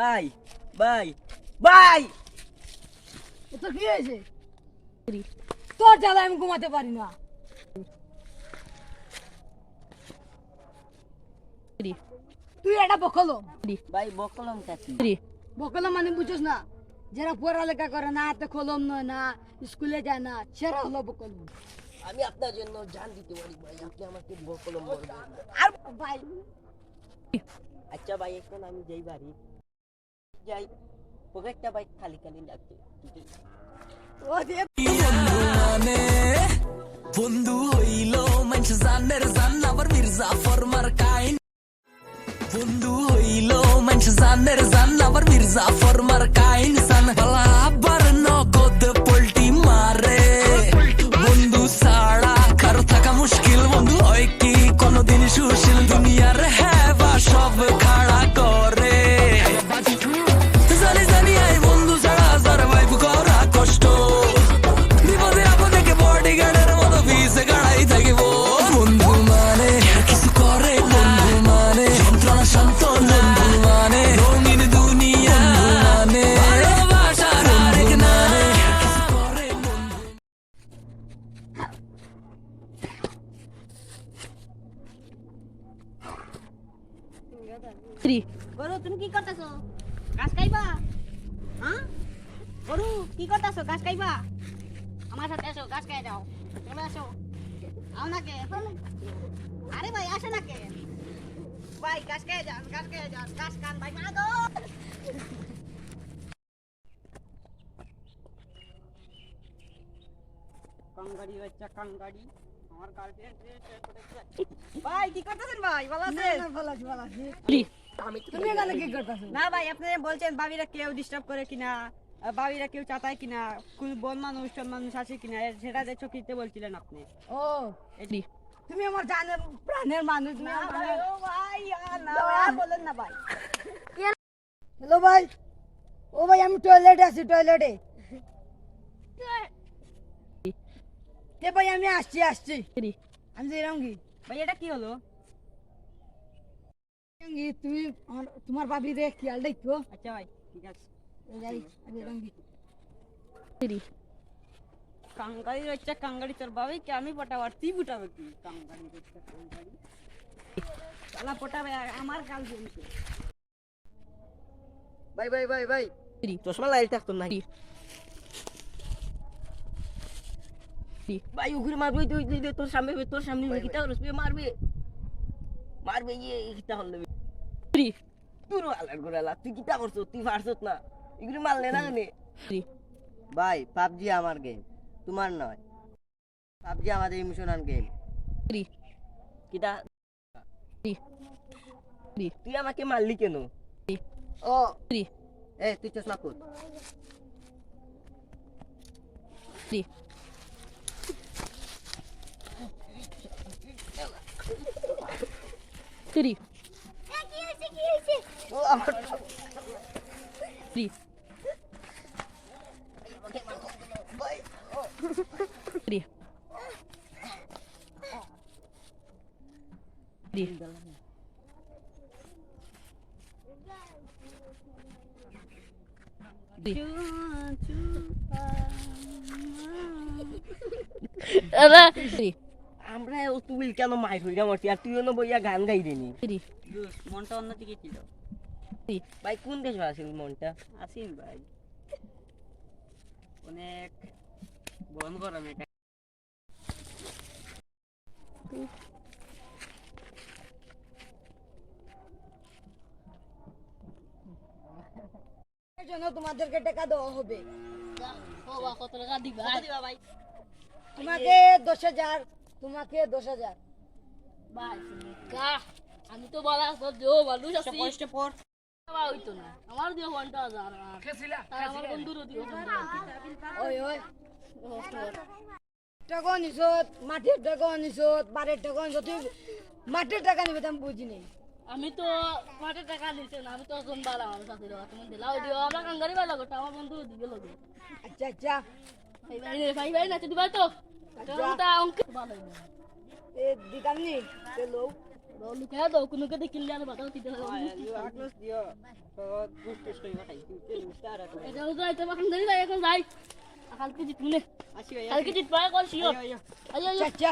ভাই ভাই ভাই তোর কি হয়েছে? তোর জ্বালায় আমি ঘুমাতে পারি না। তুই এটা বকলম। ভাই বকলম কাকি বকলম মানে বুঝছ না, যারা পড়ালেখা করে না, হাতে কলম নয় না, স্কুলে যায় না, সেরা হলো বকলম। আমি আপনার জন্য জান দিতে পারি ভাই, আপনি আমাকে বকলম বলবেন না। আর ভাই আচ্ছা ভাই এখন আমি যাই বাড়ি যাই, পকেটটা ভাই খালি খালি লাগছে। ও দিয়ে বন্ধু হইল মানুষ জানের জান আবার মির্জাফর মার্কাইন বন্ধু হইল মানুষ জানের জান আবার মির্জাফর মার্কাইন জান বালা আবার নগদ পোল্টি মারে বন্ধু ছাড়া কারো থাকা মুশকিল বন্ধু হয় কি কোনদিন সুশীল দুনিয়ার হেবা সব খাড়া করে জানি জানি আই বন্ধু ছাড়া সারভাইভ করা কষ্ট বিপদে আপদে কে বডিগার্ডের মতো পিছে গাড়াই থাকিব বন্ধু মানে কিছু করে বন্ধু মানে যন্ত্রণা শান্ত বন্ধু মানে রঙিন দুনিয়া মানে ভালোবাসার আরেক নামে কিছু করে বন্ধু গরু তুমি কি করতেছো? ঘাস খাইবা? হ্যাঁ গরু কি করতেছো? ঘাস খাইবা? আমার সাথে এসো, ঘাস খাই যাও। চলে আসো, আও না কে? আরে ভাই আসো না কে? ভাই ঘাস খাই যাও, ঘাস খাই যাও, ঘাস খান ভাই না গো। কাঙ্গাড়ি বাচ্চা কাঙ্গাড়ি আমার গার্লফ্রেন্ড ভাই কি করতেছেন ভাই? ভালো আছেন? ভালো আছি, ভালো আছি। আমি তুমি এখানে কি করতেছো? না ভাই আপনি বলছেন ভাবিরা কেউ ডিস্টার্ব করে কিনা, ভাবিরা কেউ চাতায় কিনা, কোন বন মানুষ টন মানুষ আছে কিনা, সেটা যে চকিতে বলছিলেন আপনি। ও তুমি আমার জানের প্রাণের মানুষ। তুমি না আমার ভাই, ও ভাই না ভাই, আর বলেন না ভাই। হ্যালো ভাই, ও ভাই আমি টয়লেটে আছি, টয়লেটে। তে ভাই আমি আসছি আসছি। আমি যেরকম কি ভাই এটা কি হলো? তুমি তোমার ভাবি রে খেয়াল দেখো। আচ্ছা ভাই ঠিক আছে। কাঙ্গাড়ি রয়েছে কাঙ্গাড়ি, তোর ভাবি কি আমি পটাবো আর তুই পটাবে কি? কাঙ্গাড়ি রয়েছে কাঙ্গাড়ি চালা পটাবে আমার কাল জমছে। ভাই ভাই ভাই ভাই চশমা লাগাই থাকতো না ভাই উগুরে মারবে তোর সামনে কিতা রসবে মারবে মারবে ইয়ে কিতা হল তুই আলার গোরালা তুই কিতা করছো? তুই পারছত না এগুলো মারলে না কেন? ভাই পাবজি আমার গেম, তোমার নয়। পাবজি আমাদের ইমোশনাল গেম। কিতা তুই আমাকে মারলি কেন? ও এ তুই চশমা খুল। ও আমার আমরা তুই কেন মাইর হইয়া মরছি আর তুই অন্য বইয়া গান গাই দিনি। মনটা অন্যদিকে ছিল ভাই কোন দেশে আছিল মনটা? আসিন ভাই অনেক বন গরম এটা। এর জন্য তোমাদেরকে টাকা দেওয়া হবে। কত টাকা দিবা ভাই? তোমাকে 10,000, তোমাকে 10,000। ভাই আমি তো বলা দেও মানুষ আছি কষ্ট পর হইতো না আমার দিও 5000 আর আমার বন্ধুর দিও ওই ওই টাকা নিছত, মাটির টাকা নিছত, বাড়ির টাকা নিছত। তুই মাটির টাকা নিবে আমি বুঝিনি। আমি তো মাঠে টাকা নিছে না, আমি তো এখন বালা আমার সাথে তুমি দিলাও দিও আমরা কাঙ্গারি বালা গোটা আমার বন্ধুর দিবে লগে। আচ্ছা আচ্ছা ভাই ভাই না দিবা তো এটা অঙ্ক ভালো এ দিতাম নি চলো লুকায়া দাও কোনকে দেখিলে আর বাতাও দিতে হবে। দিও তো দুষ্ট কালকে জিতবো নে আসি ভাই কালকে জিতবো কল শিওর আইও আইও চাচা